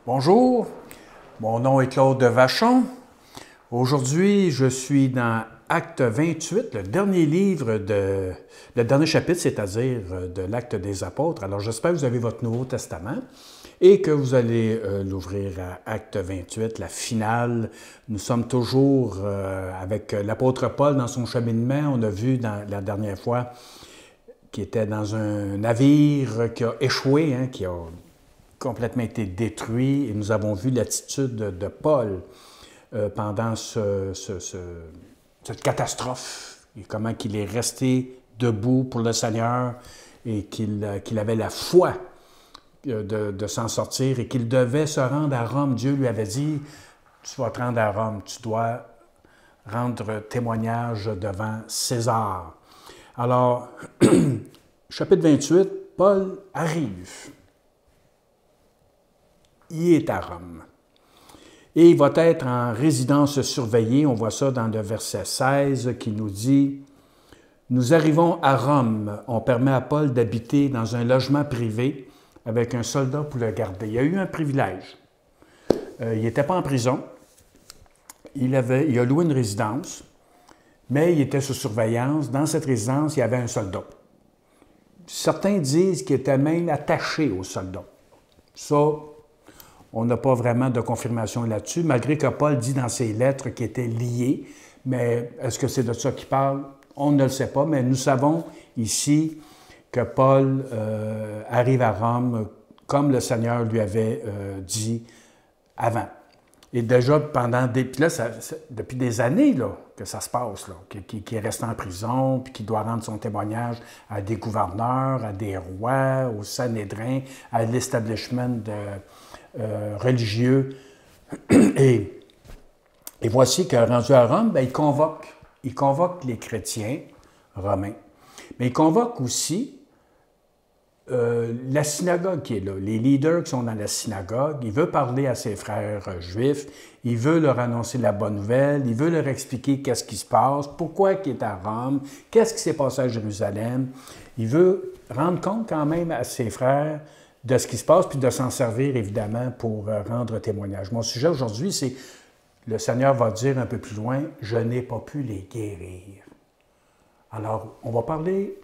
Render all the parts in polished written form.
Bonjour, mon nom est Claude Vachon. Aujourd'hui, je suis dans Acte 28, le dernier livre le dernier chapitre, c'est-à-dire de l'Acte des Apôtres. Alors, j'espère que vous avez votre Nouveau Testament et que vous allez l'ouvrir à Acte 28, la finale. Nous sommes toujours avec l'apôtre Paul dans son cheminement. On a vu la dernière fois qu'il était dans un navire qui a échoué, qui a complètement été détruit. Et nous avons vu l'attitude de Paul pendant cette catastrophe et comment il est resté debout pour le Seigneur et qu'il avait la foi de s'en sortir et qu'il devait se rendre à Rome. Dieu lui avait dit, tu vas te rendre à Rome, tu dois rendre témoignage devant César. Alors, chapitre 28, Paul arrive. Il est à Rome. Et il va être en résidence surveillée. On voit ça dans le verset 16 qui nous dit « Nous arrivons à Rome. On permet à Paul d'habiter dans un logement privé avec un soldat pour le garder. » Il a eu un privilège. Il n'était pas en prison. Il a loué une résidence, mais il était sous surveillance. Dans cette résidence, il y avait un soldat. Certains disent qu'il était même attaché au soldat. Ça, on n'a pas vraiment de confirmation là-dessus, malgré que Paul dit dans ses lettres qu'il était lié. Mais est-ce que c'est de ça qu'il parle? On ne le sait pas, mais nous savons ici que Paul arrive à Rome comme le Seigneur lui avait dit avant. Et déjà, puis là, depuis des années là, que ça se passe, qu'il est resté en prison, puis qu'il doit rendre son témoignage à des gouverneurs, à des rois, au Sanhédrin, à l'establishment religieux. Et voici que rendu à Rome, il convoque les chrétiens romains. Mais il convoque aussi la synagogue qui est là, les leaders qui sont dans la synagogue. Il veut parler à ses frères juifs, il veut leur annoncer la bonne nouvelle, il veut leur expliquer qu'est-ce qui se passe, pourquoi il est à Rome, qu'est-ce qui s'est passé à Jérusalem. Il veut rendre compte quand même à ses frères de ce qui se passe, puis de s'en servir, évidemment, pour rendre témoignage. Mon sujet aujourd'hui, c'est, le Seigneur va dire un peu plus loin, « Je n'ai pas pu les guérir ». Alors, on va parler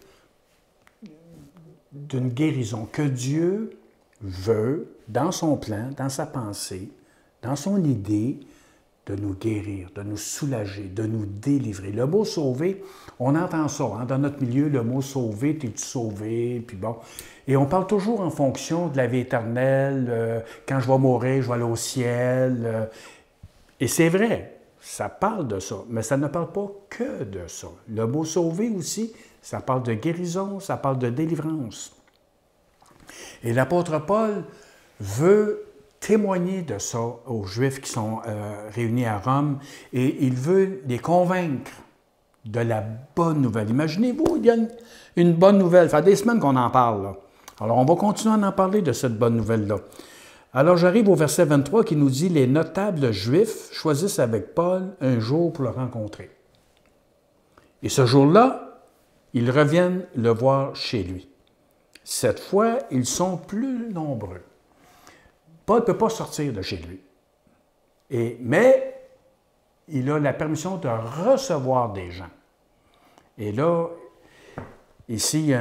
d'une guérison que Dieu veut, dans son plan, dans sa pensée, dans son idée, de nous guérir, de nous soulager, de nous délivrer. Le mot « sauver », on entend ça, dans notre milieu, le mot « sauver », t'es-tu sauvé, puis bon. Et on parle toujours en fonction de la vie éternelle, quand je vais mourir, je vais aller au ciel. Et c'est vrai, ça parle de ça, mais ça ne parle pas que de ça. Le mot « sauver » aussi, ça parle de guérison, ça parle de délivrance. Et l'apôtre Paul veut témoigner de ça aux Juifs qui sont réunis à Rome et il veut les convaincre de la bonne nouvelle. Imaginez-vous, il y a une bonne nouvelle. Ça fait des semaines qu'on en parle, là. Alors, on va continuer à en parler de cette bonne nouvelle-là. Alors, j'arrive au verset 23 qui nous dit « Les notables juifs choisissent avec Paul un jour pour le rencontrer. Et ce jour-là, ils reviennent le voir chez lui. Cette fois, ils sont plus nombreux. Paul ne peut pas sortir de chez lui. Mais il a la permission de recevoir des gens. Et là, ici,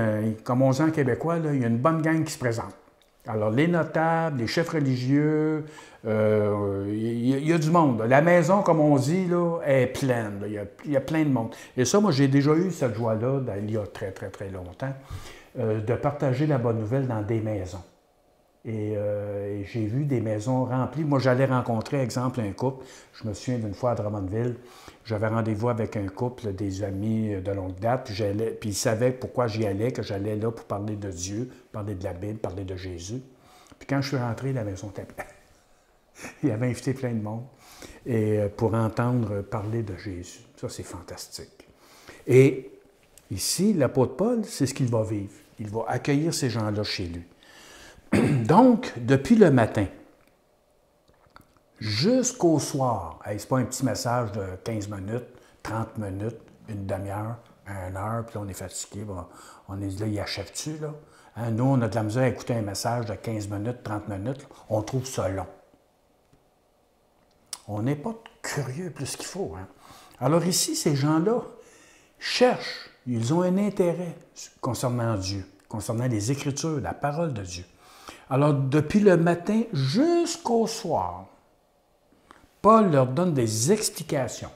comme on dit en québécois, là, il y a une bonne gang qui se présente. Alors, les notables, les chefs religieux, il y a du monde. La maison, comme on dit, là, est pleine. Là. Il y a plein de monde. Et ça, moi, j'ai déjà eu cette joie-là, il y a très, très, très longtemps, de partager la bonne nouvelle dans des maisons. Et j'ai vu des maisons remplies. Moi, j'allais rencontrer, exemple, un couple. Je me souviens d'une fois à Drummondville, j'avais rendez-vous avec un couple, des amis de longue date, puis ils savaient pourquoi j'y allais, que j'allais là pour parler de Dieu, parler de la Bible, parler de Jésus. Puis quand je suis rentré, la maison était pleine. Il avait invité plein de monde pour entendre parler de Jésus. Ça, c'est fantastique. Et ici, l'apôtre Paul, c'est ce qu'il va vivre. Il va accueillir ces gens-là chez lui. Donc, depuis le matin jusqu'au soir, ce n'est pas un petit message de 15 minutes, 30 minutes, une demi-heure, 1 heure, puis là, on est fatigué. Bon, on est dit, là, il achève-tu, là? Hein, nous, on a de la misère à écouter un message de 15 minutes, 30 minutes. Là, on trouve ça long. On n'est pas curieux plus qu'il faut. Hein? Alors ici, ces gens-là cherchent, ils ont un intérêt concernant Dieu, concernant les Écritures, la parole de Dieu. Alors, depuis le matin jusqu'au soir, Paul leur donne des explications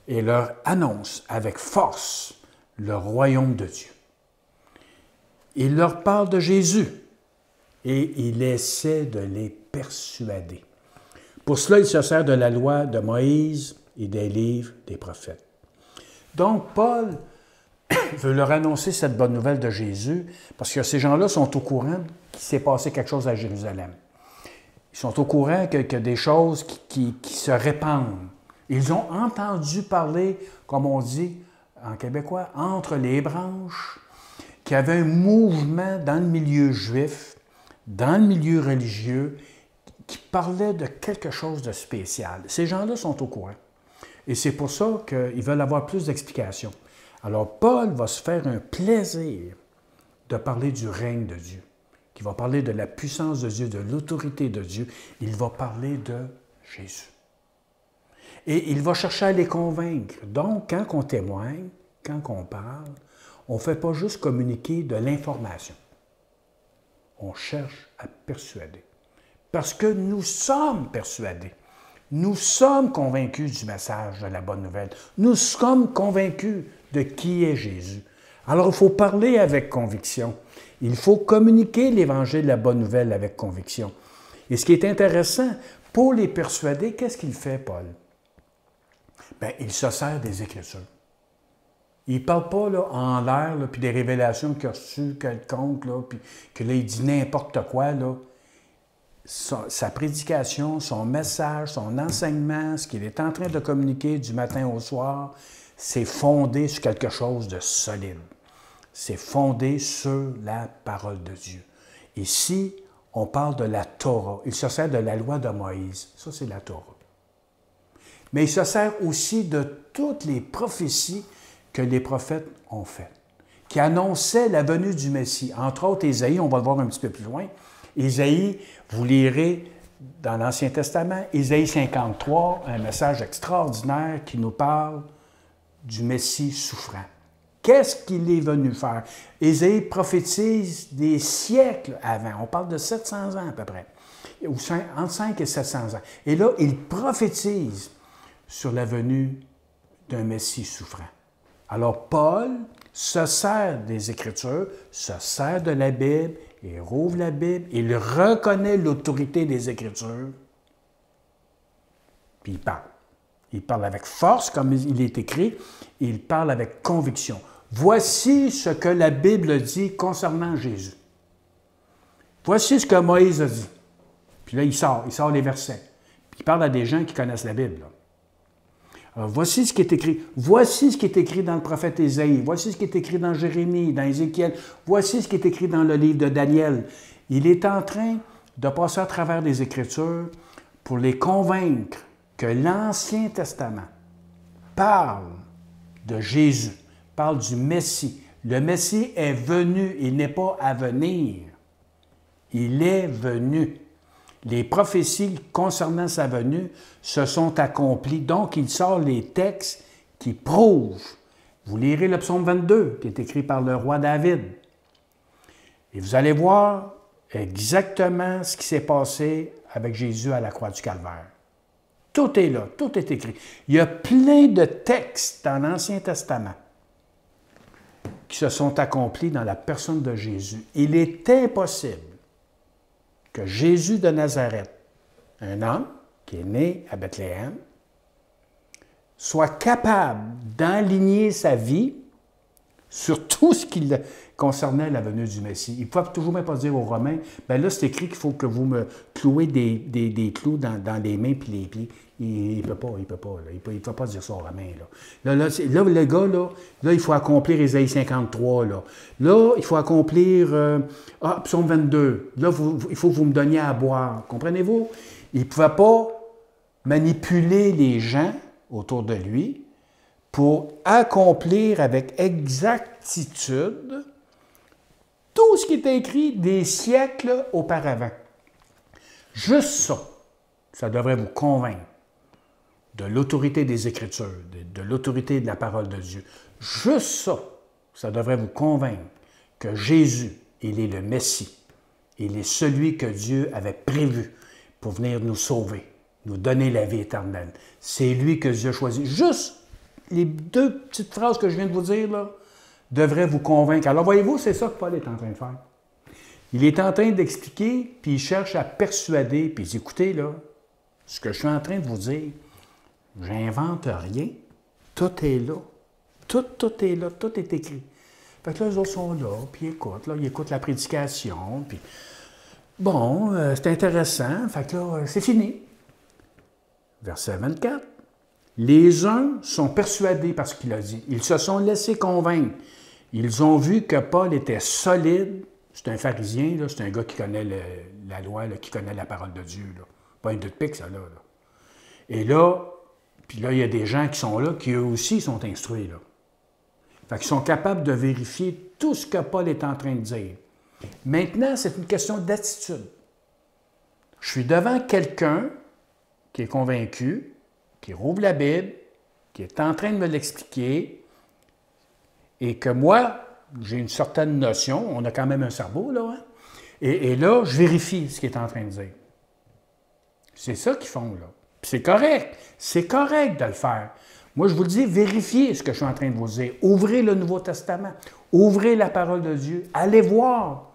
et leur annonce avec force le royaume de Dieu. Il leur parle de Jésus et il essaie de les persuader. Pour cela, il se sert de la loi de Moïse et des livres des prophètes. Donc, Paul veut leur annoncer cette bonne nouvelle de Jésus parce que ces gens-là sont au courant qu'il s'est passé quelque chose à Jérusalem. Ils sont au courant que des choses qui se répandent. Ils ont entendu parler, comme on dit en québécois, entre les branches, qu'il y avait un mouvement dans le milieu juif, dans le milieu religieux, qui parlait de quelque chose de spécial. Ces gens-là sont au courant. Et c'est pour ça qu'ils veulent avoir plus d'explications. Alors, Paul va se faire un plaisir de parler du règne de Dieu, qui va parler de la puissance de Dieu, de l'autorité de Dieu. Il va parler de Jésus. Et il va chercher à les convaincre. Donc, quand on témoigne, quand on parle, on ne fait pas juste communiquer de l'information. On cherche à persuader. Parce que nous sommes persuadés. Nous sommes convaincus du message de la bonne nouvelle. Nous sommes convaincus de qui est Jésus. Alors, il faut parler avec conviction. Il faut communiquer l'Évangile de la bonne nouvelle avec conviction. Et ce qui est intéressant, pour les persuader, qu'est-ce qu'il fait, Paul? Bien, il se sert des Écritures. Il ne parle pas là, en l'air, là, puis des révélations qu'il a reçues quelconques, là, puis que là, il dit n'importe quoi. Là. Sa prédication, son message, son enseignement, ce qu'il est en train de communiquer du matin au soir, c'est fondé sur quelque chose de solide. C'est fondé sur la parole de Dieu. Ici, on parle de la Torah. Il se sert de la loi de Moïse. Ça, c'est la Torah. Mais il se sert aussi de toutes les prophéties que les prophètes ont faites, qui annonçaient la venue du Messie. Entre autres, Ésaïe, on va le voir un petit peu plus loin. Ésaïe, vous lirez dans l'Ancien Testament, Ésaïe 53, un message extraordinaire qui nous parle du Messie souffrant. Qu'est-ce qu'il est venu faire? Ésaïe prophétise des siècles avant. On parle de 700 ans à peu près, ou entre 5 et 700 ans. Et là, il prophétise sur la venue d'un Messie souffrant. Alors, Paul se sert des Écritures, se sert de la Bible, il rouvre la Bible, il reconnaît l'autorité des Écritures, puis il parle. Il parle avec force, comme il est écrit, et il parle avec conviction. Voici ce que la Bible dit concernant Jésus. Voici ce que Moïse a dit. Puis là, il sort les versets. Puis il parle à des gens qui connaissent la Bible. Là. Alors, voici ce qui est écrit. Voici ce qui est écrit dans le prophète Ésaïe. Voici ce qui est écrit dans Jérémie, dans Ézéchiel. Voici ce qui est écrit dans le livre de Daniel. Il est en train de passer à travers des Écritures pour les convaincre que l'Ancien Testament parle de Jésus, parle du Messie. Le Messie est venu, il n'est pas à venir. Il est venu. Les prophéties concernant sa venue se sont accomplies. Donc, il sort les textes qui prouvent. Vous lirez le psaume 22, qui est écrit par le roi David. Et vous allez voir exactement ce qui s'est passé avec Jésus à la croix du Calvaire. Tout est là, tout est écrit. Il y a plein de textes dans l'Ancien Testament qui se sont accomplis dans la personne de Jésus. Il est impossible que Jésus de Nazareth, un homme qui est né à Bethléem, soit capable d'enligner sa vie sur tout ce qui concernait la venue du Messie. Il ne faut toujours même pas dire aux Romains, bien là, c'est écrit qu'il faut que vous me clouez des clous dans les mains et les pieds. Il ne peut pas. Il ne faut pas dire ça aux Romains. Là, le gars, là, il faut accomplir Ésaïe 53. Là, il faut accomplir Psaume 22. Là, il faut que vous me donniez à boire. Comprenez-vous? Il ne pouvait pas manipuler les gens autour de lui pour accomplir avec exactitude tout ce qui était écrit des siècles auparavant. Juste ça. ça devrait vous convaincre de l'autorité des Écritures, de l'autorité de la parole de Dieu. Juste ça, ça devrait vous convaincre que Jésus, il est le Messie. Il est celui que Dieu avait prévu pour venir nous sauver, nous donner la vie éternelle. C'est lui que Dieu a choisi. Juste les deux petites phrases que je viens de vous dire, là, devraient vous convaincre. Alors, voyez-vous, c'est ça que Paul est en train de faire. Il est en train d'expliquer, puis il cherche à persuader, puis il dit, écoutez, là, ce que je suis en train de vous dire, j'invente rien. Tout est là. Tout est là. Tout est écrit. Fait que là, les autres sont là, puis ils écoutent la prédication, puis bon, c'est intéressant. Fait que là, c'est fini. Verset 24. Les uns sont persuadés par ce qu'il a dit. Ils se sont laissés convaincre. Ils ont vu que Paul était solide. C'est un pharisien, là, c'est un gars qui connaît la loi, là, qui connaît la parole de Dieu. Là. Pas un deux de pique, ça, là. Et là, puis là, il y a des gens qui sont là, qui eux aussi sont instruits, là. Fait qu'ils sont capables de vérifier tout ce que Paul est en train de dire. Maintenant, c'est une question d'attitude. Je suis devant quelqu'un qui est convaincu, qui rouvre la Bible, qui est en train de me l'expliquer, et que moi, j'ai une certaine notion, on a quand même un cerveau, là, hein? Et là, je vérifie ce qu'il est en train de dire. C'est ça qu'ils font, là. Puis c'est correct. C'est correct de le faire. Moi, je vous le dis, vérifiez ce que je suis en train de vous dire. Ouvrez le Nouveau Testament. Ouvrez la parole de Dieu. Allez voir.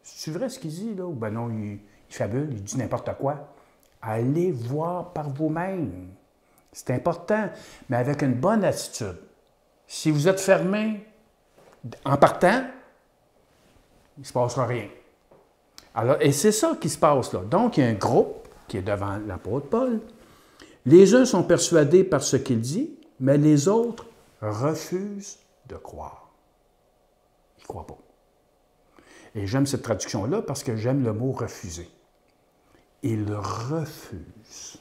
C'est vrai ce qu'il dit, là? Ou ben non, il fabule, il dit n'importe quoi. Allez voir par vous-même. C'est important, mais avec une bonne attitude. Si vous êtes fermé en partant, il ne se passera rien. Alors, et c'est ça qui se passe là. Donc, il y a un groupe qui est devant l'apôtre Paul. Les uns sont persuadés par ce qu'il dit, mais les autres refusent de croire. Ils ne croient pas. Et j'aime cette traduction-là parce que j'aime le mot « refuser ». Ils refusent.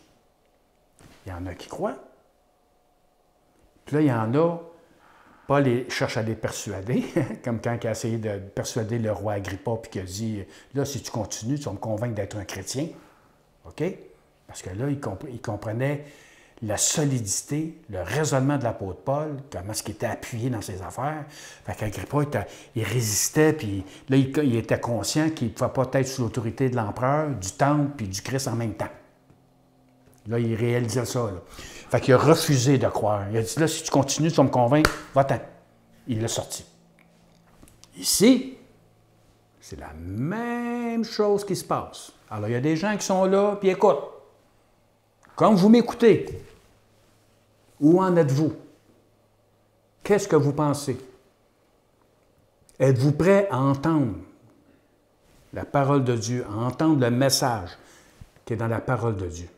Il y en a qui croient. Puis là, il y en a, Paul cherche à les persuader, comme quand il a essayé de persuader le roi Agrippa, puis qu'il a dit, là, si tu continues, tu vas me convaincre d'être un chrétien. OK? Parce que là, il comprenait la solidité, le raisonnement de l'apôtre Paul, comment ce qui était appuyé dans ses affaires. Fait qu'Agrippa, il résistait, puis là, il était conscient qu'il ne pouvait pas être sous l'autorité de l'empereur, du temple, puis du Christ en même temps. Là, il réalisait ça, là. Fait qu'il a refusé de croire. Il a dit, là, si tu continues, tu vas me convaincre, va-t'en. Il l'a sorti. Ici, c'est la même chose qui se passe. Alors, il y a des gens qui sont là, puis écoutent. Comme vous m'écoutez, où en êtes-vous? Qu'est-ce que vous pensez? Êtes-vous prêt à entendre la parole de Dieu, à entendre le message qui est dans la parole de Dieu?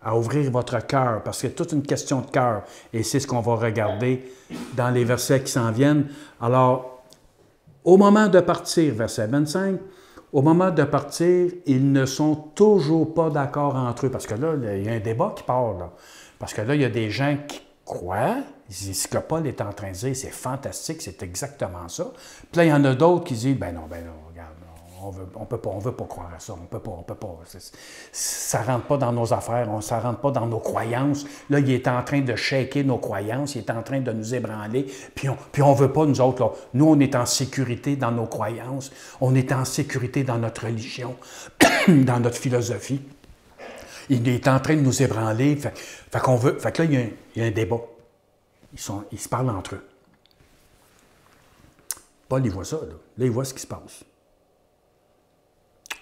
À ouvrir votre cœur, parce que c'est toute une question de cœur, et c'est ce qu'on va regarder dans les versets qui s'en viennent. Alors, au moment de partir, verset 25, au moment de partir, ils ne sont toujours pas d'accord entre eux, parce que là, il y a un débat qui part, là. Parce que là, il y a des gens qui croient, ils disent ce que Paul est en train de dire, c'est fantastique, c'est exactement ça. Puis là, il y en a d'autres qui disent, ben non, regarde, on veut pas croire à ça, on peut pas. Ça rentre pas dans nos affaires, ça rentre pas dans nos croyances. Là, il est en train de shaker nos croyances, il est en train de nous ébranler, puis on veut pas, nous autres, là. Nous, on est en sécurité dans nos croyances, on est en sécurité dans notre religion, dans notre philosophie. Il est en train de nous ébranler, fait que là, il y a un débat. Ils se parlent entre eux. Paul, il voit ça, là. Là, il voit ce qui se passe.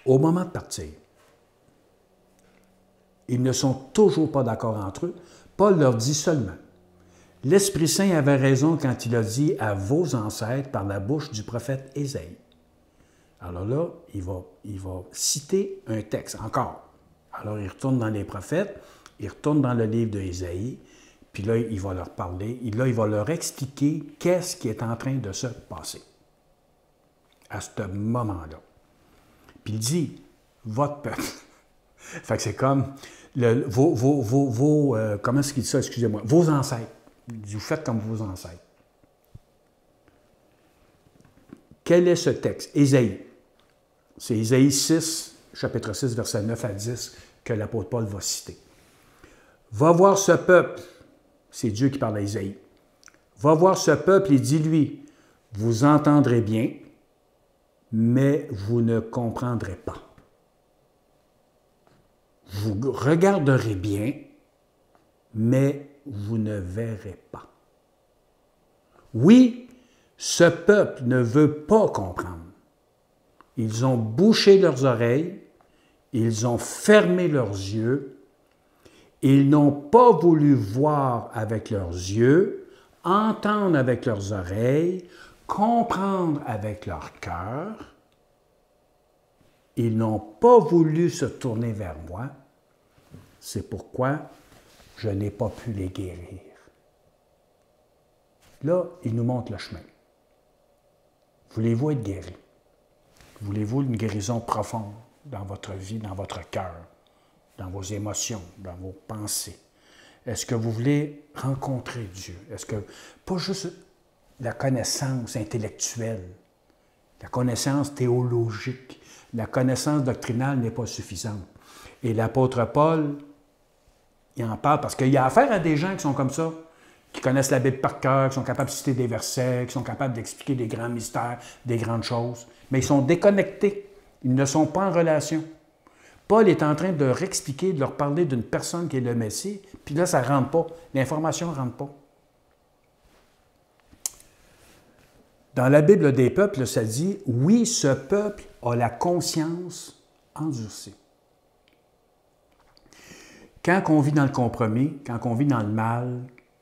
Au moment de partir, ils ne sont toujours pas d'accord entre eux. Paul leur dit seulement, « L'Esprit Saint avait raison quand il a dit à vos ancêtres par la bouche du prophète Ésaïe. » Alors là, il va citer un texte encore. Alors, il retourne dans les prophètes, il retourne dans le livre d'Ésaïe, puis là, il va leur parler, il va leur expliquer qu'est-ce qui est en train de se passer à ce moment-là. Puis il dit, votre peuple. Fait que c'est comme comment est-ce qu'il dit ça, excusez-moi, vos ancêtres. Vous faites comme vos ancêtres. Quel est ce texte? Ésaïe. C'est Ésaïe 6, chapitre 6, versets 9 à 10, que l'apôtre Paul va citer. Va voir ce peuple, c'est Dieu qui parle à Isaïe. Va voir ce peuple et dis-lui, vous entendrez bien, mais vous ne comprendrez pas. Vous regarderez bien, mais vous ne verrez pas. Oui, ce peuple ne veut pas comprendre. Ils ont bouché leurs oreilles, ils ont fermé leurs yeux, ils n'ont pas voulu voir avec leurs yeux, entendre avec leurs oreilles, comprendre avec leur cœur. Ils n'ont pas voulu se tourner vers moi. C'est pourquoi je n'ai pas pu les guérir. Là, il nous montre le chemin. Voulez-vous être guéri? Voulez-vous une guérison profonde dans votre vie, dans votre cœur, dans vos émotions, dans vos pensées? Est-ce que vous voulez rencontrer Dieu? Est-ce que, pas juste la connaissance intellectuelle, la connaissance théologique, la connaissance doctrinale n'est pas suffisante. Et l'apôtre Paul, il en parle parce qu'il y a affaire à des gens qui sont comme ça, qui connaissent la Bible par cœur, qui sont capables de citer des versets, qui sont capables d'expliquer des grands mystères, des grandes choses, mais ils sont déconnectés. Ils ne sont pas en relation. Paul est en train de leur expliquer, de leur parler d'une personne qui est le Messie, puis là, ça ne rentre pas. L'information ne rentre pas. Dans la Bible des peuples, ça dit « Oui, ce peuple a la conscience endurcie ». Quand on vit dans le compromis, quand on vit dans le mal,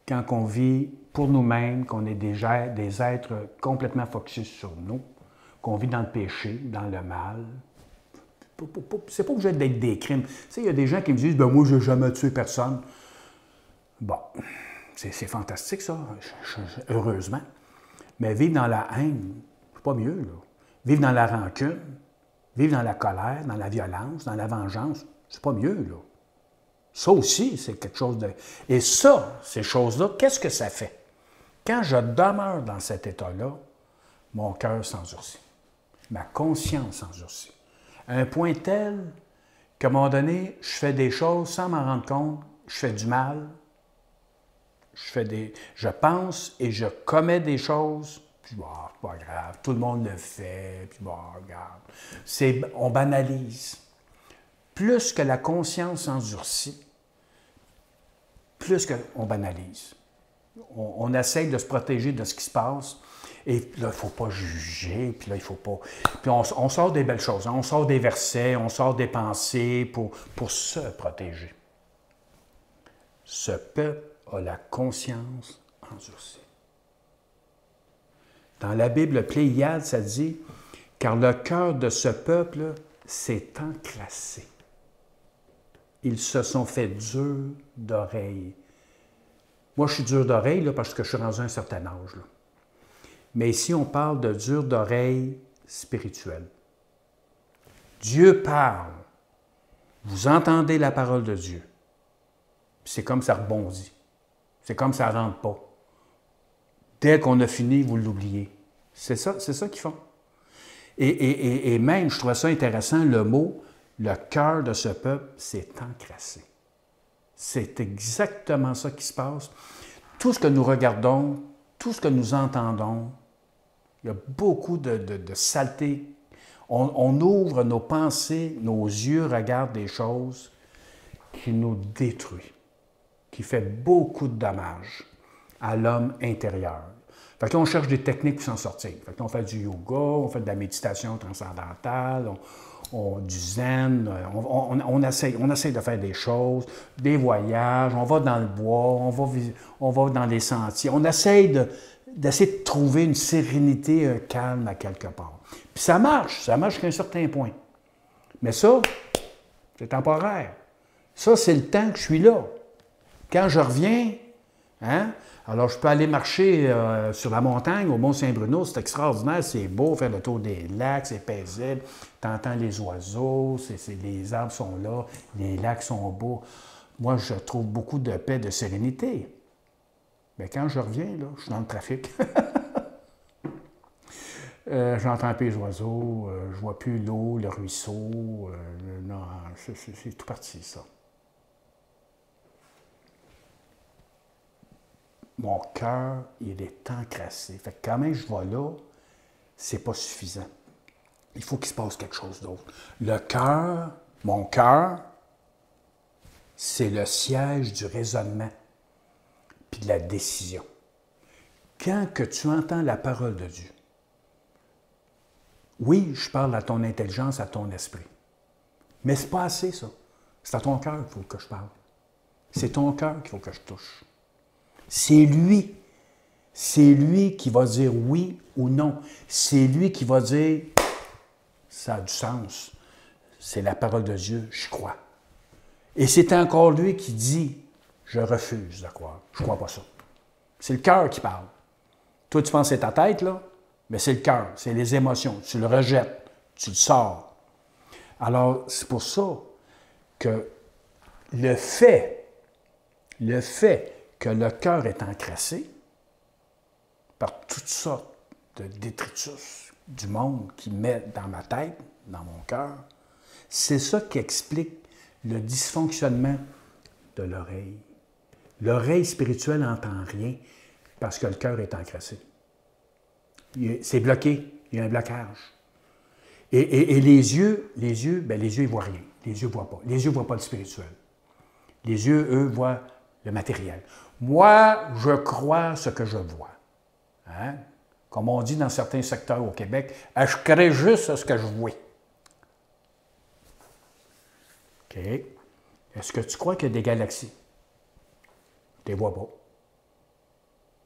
quand on vit pour nous-mêmes, qu'on est des êtres complètement focus sur nous, qu'on vit dans le péché, dans le mal, c'est pas obligé d'être des crimes. Tu sais, il y a des gens qui me disent « ben moi, je n'ai jamais tué personne ». Bon, c'est fantastique ça, heureusement. Mais vivre dans la haine, c'est pas mieux, là. Vivre dans la rancune, vivre dans la colère, dans la violence, dans la vengeance, c'est pas mieux, là. Ça aussi, c'est quelque chose de... Et ça, ces choses-là, qu'est-ce que ça fait? Quand je demeure dans cet état-là, mon cœur s'endurcit. Ma conscience s'endurcit. À un point tel qu'à un moment donné, je fais des choses sans m'en rendre compte, je fais du mal, je pense et je commets des choses, puis bon, c'est pas grave, tout le monde le fait, puis bon, regarde. On banalise. Plus que la conscience s'endurcit, plus qu'on banalise. On essaye de se protéger de ce qui se passe, et là, il ne faut pas juger, puis là, il ne faut pas... Puis on sort des belles choses, hein? On sort des versets, on sort des pensées pour se protéger. Ce peuple a la conscience endurcie. Dans la Bible Pléiade, ça dit « Car le cœur de ce peuple s'est encrassé. Ils se sont fait durs d'oreille. » Moi, je suis dur d'oreille là, parce que je suis rendu à un certain âge. Là. Mais ici, on parle de dur d'oreille spirituelle. Dieu parle. Vous entendez la parole de Dieu. C'est comme ça rebondit. C'est comme ça ne rentre pas. Dès qu'on a fini, vous l'oubliez. C'est ça qu'ils font. Et même, je trouvais ça intéressant, le mot « le cœur de ce peuple s'est encrassé ». C'est exactement ça qui se passe. Tout ce que nous regardons, tout ce que nous entendons, il y a beaucoup de saleté. On ouvre nos pensées, nos yeux regardent des choses qui nous détruisent, qui fait beaucoup de dommages à l'homme intérieur. Fait que là, on cherche des techniques pour s'en sortir. Fait que là, on fait du yoga, on fait de la méditation transcendantale, du zen, on essaie de faire des choses, des voyages, on va dans le bois, on va dans les sentiers. On essaie d'essayer de trouver une sérénité, un calme à quelque part. Puis ça marche jusqu'à un certain point. Mais ça, c'est temporaire. Ça, c'est le temps que je suis là. Quand je reviens, hein, alors je peux aller marcher sur la montagne, au Mont-Saint-Bruno, c'est extraordinaire, c'est beau, faire le tour des lacs, c'est paisible, tu entends les oiseaux, les arbres sont là, les lacs sont beaux. Moi, je trouve beaucoup de paix, de sérénité. Mais quand je reviens, là, je suis dans le trafic. J'entends plus les oiseaux, je vois plus l'eau, le ruisseau. Non, c'est tout parti, ça. Mon cœur, il est encrassé. Fait que quand même je vais là, c'est pas suffisant. Il faut qu'il se passe quelque chose d'autre. Le cœur, mon cœur, c'est le siège du raisonnement puis de la décision. Quand que tu entends la parole de Dieu, oui, je parle à ton intelligence, à ton esprit. Mais c'est pas assez, ça. C'est à ton cœur qu'il faut que je parle. C'est ton cœur qu'il faut que je touche. C'est lui. C'est lui qui va dire oui ou non. C'est lui qui va dire ça a du sens. C'est la parole de Dieu, je crois. Et c'est encore lui qui dit je refuse de croire. Je ne crois pas ça. C'est le cœur qui parle. Toi, tu penses que c'est ta tête, là, mais c'est le cœur, c'est les émotions. Tu le rejettes, tu le sors. Alors, c'est pour ça que le fait que le cœur est encrassé par toutes sortes de détritus du monde qui met dans ma tête, dans mon cœur, c'est ça qui explique le dysfonctionnement de l'oreille. L'oreille spirituelle n'entend rien parce que le cœur est encrassé. C'est bloqué, il y a un blocage. Et les yeux, ils ne voient rien. Les yeux ne voient pas. Les yeux ne voient pas le spirituel. Les yeux, eux, voient le matériel. Moi, je crois ce que je vois. Hein? Comme on dit dans certains secteurs au Québec, je crée juste ce que je vois. OK. Est-ce que tu crois qu'il y a des galaxies? Tu ne les vois pas.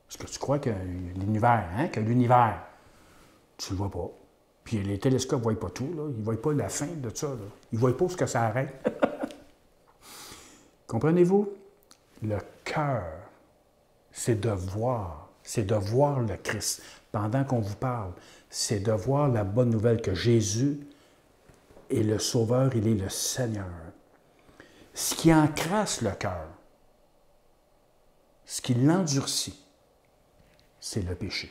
Est-ce que tu crois que l'univers, tu ne le vois pas. Puis les télescopes ne voient pas tout, là. Ils ne voient pas la fin de ça, là. Ils ne voient pas où que ça arrête. Comprenez-vous? Le cœur, c'est de voir le Christ. Pendant qu'on vous parle, c'est de voir la bonne nouvelle que Jésus est le Sauveur, il est le Seigneur. Ce qui encrasse le cœur, ce qui l'endurcit, c'est le péché.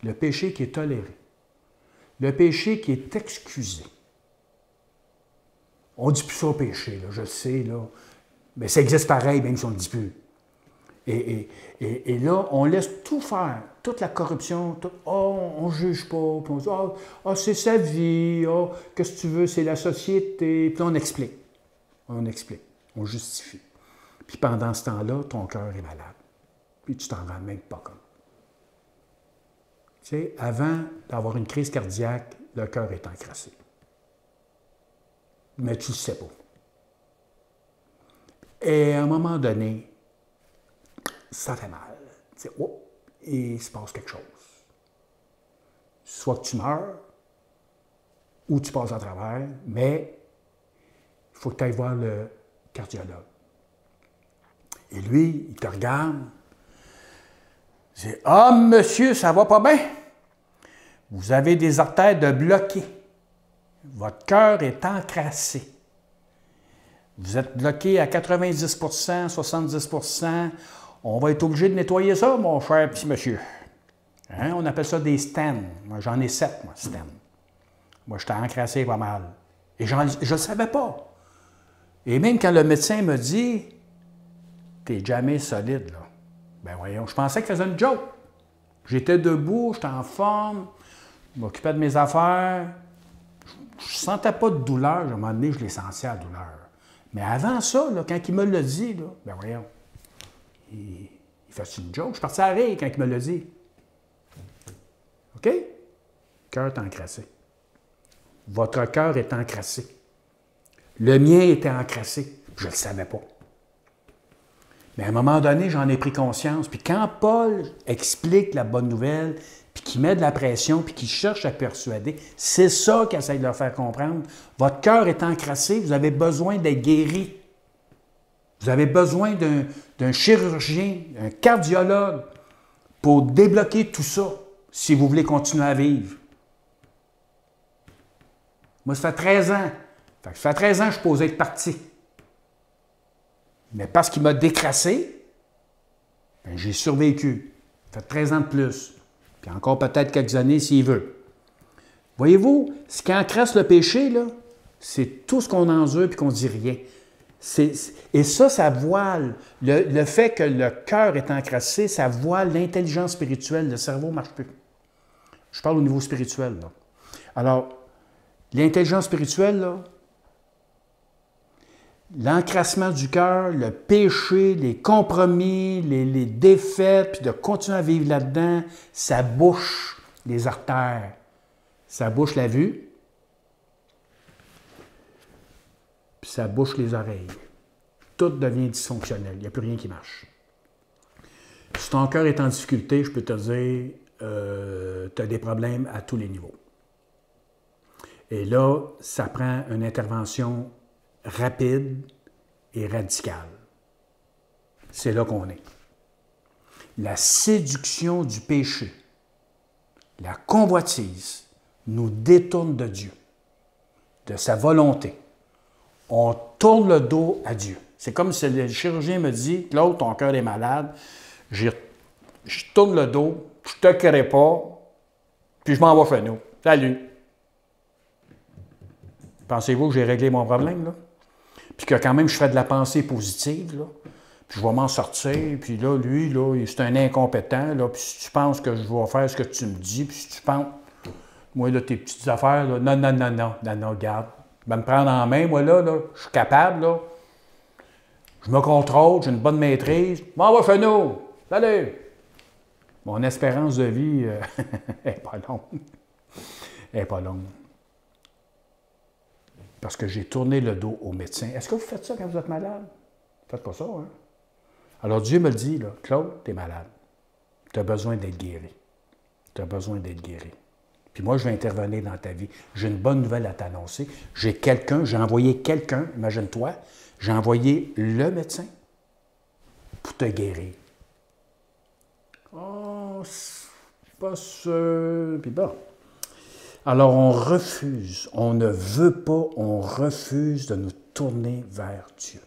Le péché qui est toléré. Le péché qui est excusé. On ne dit plus ça au péché, là, je le sais, là. Mais ça existe pareil, même si on ne le dit plus. Et là, on laisse tout faire, toute la corruption, tout, on ne juge pas, puis on dit, c'est sa vie, qu'est-ce que tu veux, c'est la société, puis on explique, on justifie. Puis pendant ce temps-là, ton cœur est malade, puis tu t'en rends même pas compte. Tu sais, avant d'avoir une crise cardiaque, le cœur est encrassé. Mais tu ne le sais pas. Et à un moment donné, ça fait mal. Tu sais, et il se passe quelque chose. Soit que tu meurs, ou tu passes à travers, mais il faut que tu ailles voir le cardiologue. Et lui, il te regarde. Il dit, « Ah, monsieur, ça va pas bien. Vous avez des artères de bloquées. Votre cœur est encrassé. Vous êtes bloqué à 90 70 On va être obligé de nettoyer ça, mon cher petit monsieur. Hein? On appelle ça des stents. Moi, j'en ai 7, moi, stents. Moi, j'étais encrassé pas mal. Et je ne le savais pas. Et même quand le médecin me dit, « T'es jamais solide, là. » Ben voyons, je pensais qu'il faisait une joke. J'étais debout, j'étais en forme, je m'occupais de mes affaires. Je ne sentais pas de douleur. À un moment donné, je l'ai senti la douleur. Mais avant ça, là, quand il me l'a dit, là, ben voyons, il fait une joke. Je suis parti à rire quand il me l'a dit. OK? Le cœur est encrassé. Votre cœur est encrassé. Le mien était encrassé. Je ne le savais pas. Mais à un moment donné, j'en ai pris conscience. Puis quand Paul explique la bonne nouvelle, puis qu'il met de la pression, puis qu'il cherche à persuader, c'est ça qu'il essaie de leur faire comprendre. Votre cœur est encrassé, vous avez besoin d'être guéri. Vous avez besoin d'un chirurgien, un cardiologue, pour débloquer tout ça, si vous voulez continuer à vivre. Moi, ça fait 13 ans. Ça fait 13 ans que je suis posé être parti. Mais parce qu'il m'a décrassé, ben, j'ai survécu. Ça fait 13 ans de plus. Puis encore peut-être quelques années s'il veut. Voyez-vous, ce qui encrasse le péché, là, c'est tout ce qu'on endure et qu'on ne dit rien. Et ça voile. Le fait que le cœur est encrassé, ça voile l'intelligence spirituelle. Le cerveau ne marche plus. Je parle au niveau spirituel, là. Alors, l'intelligence spirituelle, là, l'encrassement du cœur, le péché, les compromis, les défaites, puis de continuer à vivre là-dedans, ça bouche les artères, ça bouche la vue, puis ça bouche les oreilles. Tout devient dysfonctionnel, il n'y a plus rien qui marche. Si ton cœur est en difficulté, je peux te dire, tu as des problèmes à tous les niveaux. Et là, ça prend une intervention rapide et radicale. C'est là qu'on est. La séduction du péché, la convoitise, nous détourne de Dieu, de sa volonté. On tourne le dos à Dieu. C'est comme si le chirurgien me dit, Claude, ton cœur est malade, je tourne le dos, je ne te crée pas, puis je m'en vais chez nous. Salut! Pensez-vous que j'ai réglé mon problème, là? Puis que quand même, je fais de la pensée positive, là, puis je vais m'en sortir, puis là, lui, là, c'est un incompétent, là, puis si tu penses que je vais faire ce que tu me dis, puis si tu penses, moi, là, tes petites affaires, là, non, regarde, je vais me prendre en main, moi, là, je suis capable, là, je me contrôle, j'ai une bonne maîtrise, m'en va chez nous, salut! Mon espérance de vie n'est pas longue. Elle n'est pas longue. Parce que j'ai tourné le dos au médecin. Est-ce que vous faites ça quand vous êtes malade? Faites pas ça, hein? Alors Dieu me le dit, là, Claude, tu es malade. Tu as besoin d'être guéri. Tu as besoin d'être guéri. Puis moi, je vais intervenir dans ta vie. J'ai une bonne nouvelle à t'annoncer. J'ai envoyé quelqu'un, imagine-toi, j'ai envoyé le médecin pour te guérir. Oh, c'est pas sûr. Puis bon. Alors on refuse, on ne veut pas, on refuse de nous tourner vers Dieu.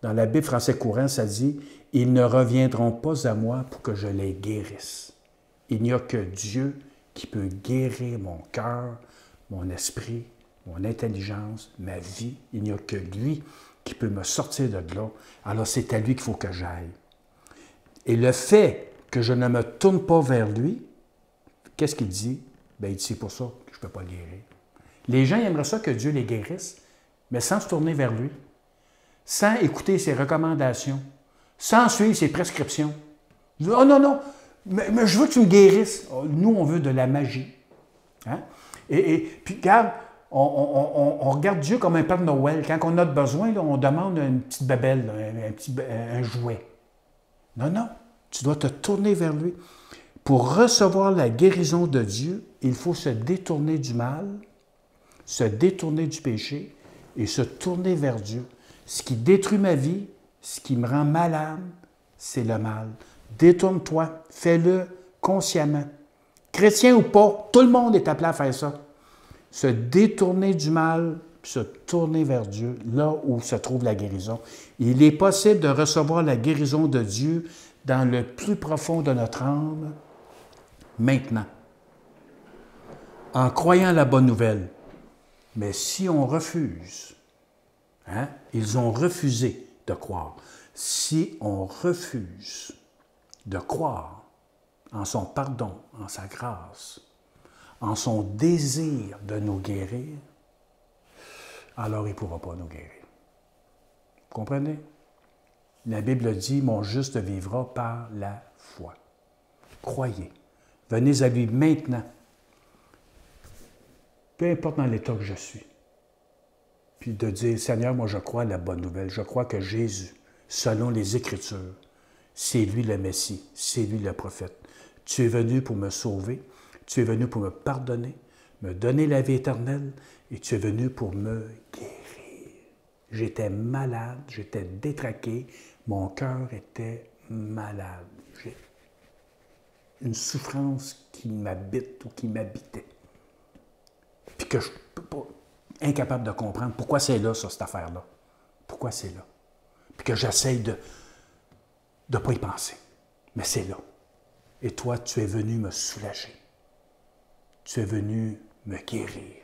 Dans la Bible français courant, ça dit « Ils ne reviendront pas à moi pour que je les guérisse. » Il n'y a que Dieu qui peut guérir mon cœur, mon esprit, mon intelligence, ma vie. Il n'y a que lui qui peut me sortir de là. Alors c'est à lui qu'il faut que j'aille. Et le fait que je ne me tourne pas vers lui, qu'est-ce qu'il dit? Bien, il dit, c'est pour ça que je ne peux pas le guérir. Les gens aimeraient ça que Dieu les guérisse, mais sans se tourner vers lui, sans écouter ses recommandations, sans suivre ses prescriptions. Ils disent, oh non, mais je veux que tu me guérisses. Nous, on veut de la magie. Hein? Et puis, regarde, on regarde Dieu comme un Père Noël. Quand on a besoin, là, on demande une petite babelle, un jouet. Non, tu dois te tourner vers lui. Pour recevoir la guérison de Dieu, il faut se détourner du mal, se détourner du péché et se tourner vers Dieu. Ce qui détruit ma vie, ce qui me rend malade, c'est le mal. Détourne-toi, fais-le consciemment. Chrétien ou pas, tout le monde est appelé à faire ça. Se détourner du mal, puis se tourner vers Dieu, là où se trouve la guérison. Il est possible de recevoir la guérison de Dieu dans le plus profond de notre âme, maintenant, en croyant la bonne nouvelle. Mais si on refuse, hein, ils ont refusé de croire. Si on refuse de croire en son pardon, en sa grâce, en son désir de nous guérir, alors il ne pourra pas nous guérir. Vous comprenez? La Bible dit, mon juste vivra par la foi. Croyez. Venez à lui maintenant, peu importe dans l'état que je suis. Puis de dire, Seigneur, moi je crois à la bonne nouvelle. Je crois que Jésus, selon les Écritures, c'est lui le Messie, c'est lui le prophète. Tu es venu pour me sauver, tu es venu pour me pardonner, me donner la vie éternelle, et tu es venu pour me guérir. J'étais malade, j'étais détraqué, mon cœur était malade. J'ai une souffrance qui m'habite ou qui m'habitait. Puis que je ne peux pas, incapable de comprendre pourquoi c'est là, ça, cette affaire-là. Pourquoi c'est là. Puis que j'essaye de ne pas y penser. Mais c'est là. Et toi, tu es venu me soulager. Tu es venu me guérir,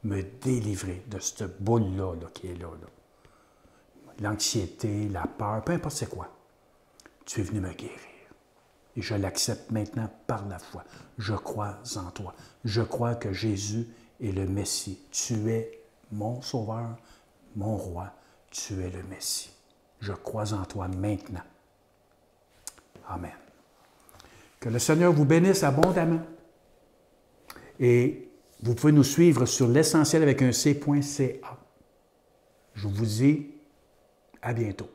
me délivrer de cette boule-là qui est là. L'anxiété, la peur, peu importe c'est quoi. Tu es venu me guérir. Et je l'accepte maintenant par la foi. Je crois en toi. Je crois que Jésus est le Messie. Tu es mon Sauveur, mon Roi. Tu es le Messie. Je crois en toi maintenant. Amen. Que le Seigneur vous bénisse abondamment. Et vous pouvez nous suivre sur l'essentiel avec un C.ca. Je vous dis à bientôt.